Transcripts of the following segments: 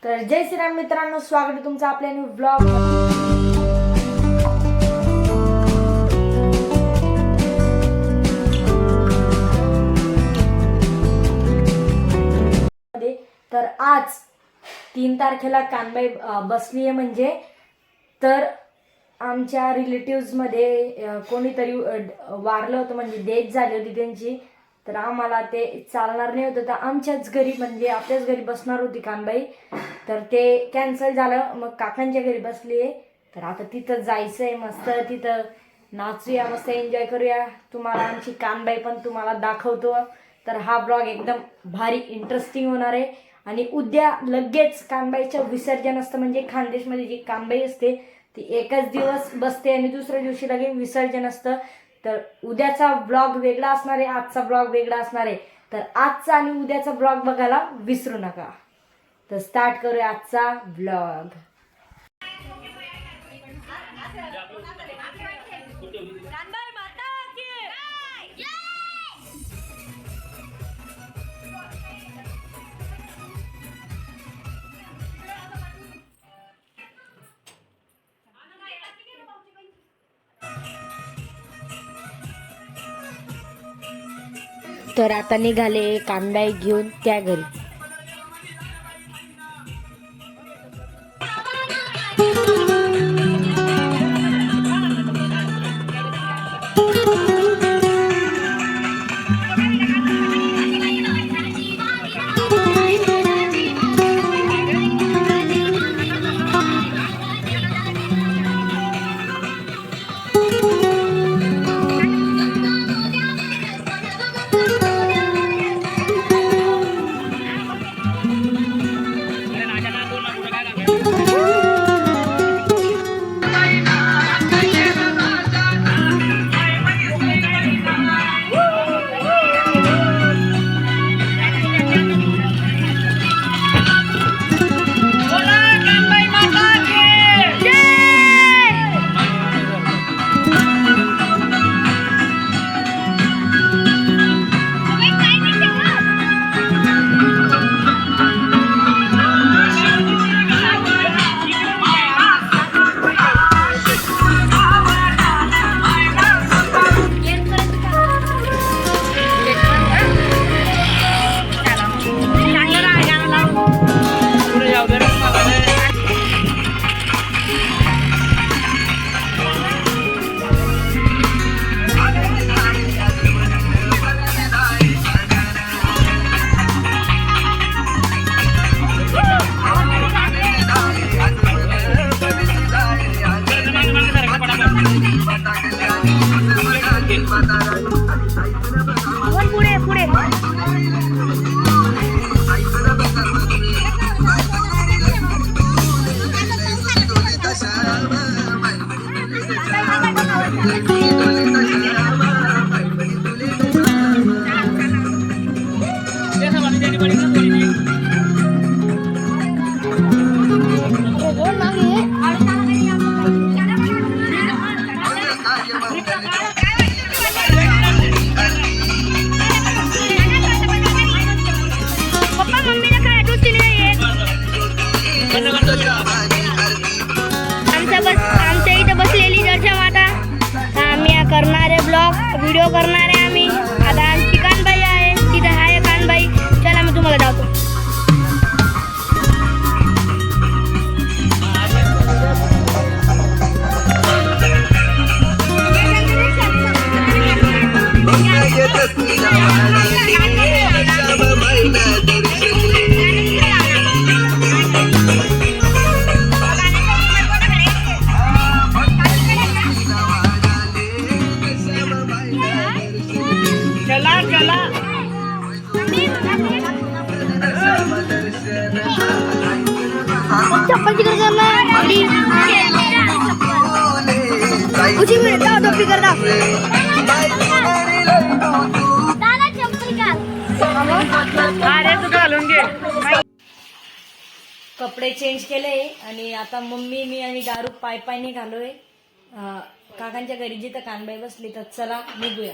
तर जय श्रीराम मित्रांनो, स्वागत आहे तुमचं आपल्या न्यू ब्लॉग मध्ये. तर आज 3 तारखेला कानबाई बसली आहे. म्हणजे तर आमच्या रिलेटिव्स मध्ये कोणीतरी वारलं होतं, म्हणजे डेथ झाली होती त्यांची. तर आम्हाला ते चालणार नाही होतं, तर आमच्याच घरी म्हणजे आपल्याच घरी बसणार होती कानबाई. तर ते कॅन्सल झालं, मग काकांच्या घरी बसली आहे. तर आता तिथं जायचं आहे, मस्त तिथं नाचूया, मस्त एन्जॉय करूया. तुम्हाला आमची कानबाई पण तुम्हाला दाखवतो. तर हा ब्लॉग एकदम भारी इंटरेस्टिंग होणार आहे. आणि उद्या लगेच कानबाईचं विसर्जन असतं. म्हणजे खानदेशमध्ये जी कानबाई असते ती एकच दिवस बसते आणि दुसऱ्या दिवशी लगेच विसर्जन असतं. तर उद्याचा ब्लॉग वेगळा असणार आहे, आजचा ब्लॉग वेगळा असणार आहे. तर आजचा आणि उद्याचा ब्लॉग बघायला विसरू नका. तर स्टार्ट करूया आजचा ब्लॉग. तर आता निघाले कानबाई घेऊन त्या घरी. पुढे पुढे आमच्या इथं बसलेली दर्शा माता. आम्ही करणारे ब्लॉग व्हिडिओ करणारे आम्ही. आता आमची कानबाई आहे, तिथं आहे कानबाई. चला मी तुम्हाला दाखवतो. चप्पल तिकडे करना उसी में टोपी करना. कपडे चेंज केले आणि आता मम्मी मी आणि दारू पाय निघालोय काकांच्या घरी जिथं कानबाई बसली. तर चला निघूया.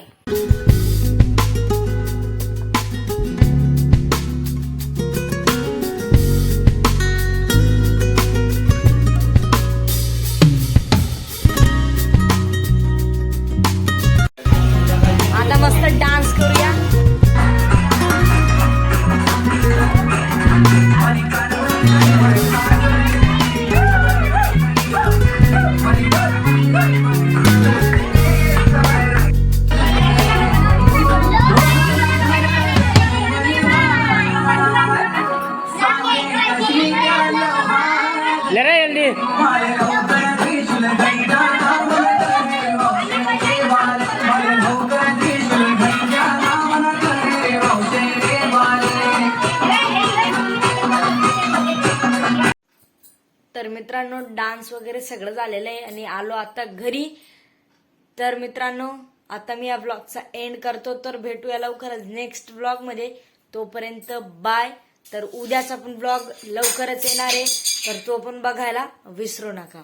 तर मित्रांनो डान्स वगैरे सगळं झालेलं आहे आणि आलो आता घरी. तर मित्रांनो आता मी या ब्लॉगचा एंड करतो. तर भेटूया लवकरच नेक्स्ट ब्लॉगमध्ये. तोपर्यंत बाय. तर उद्याचा पण ब्लॉग लवकरच येणार आहे, तर तो पण बघायला विसरू नका.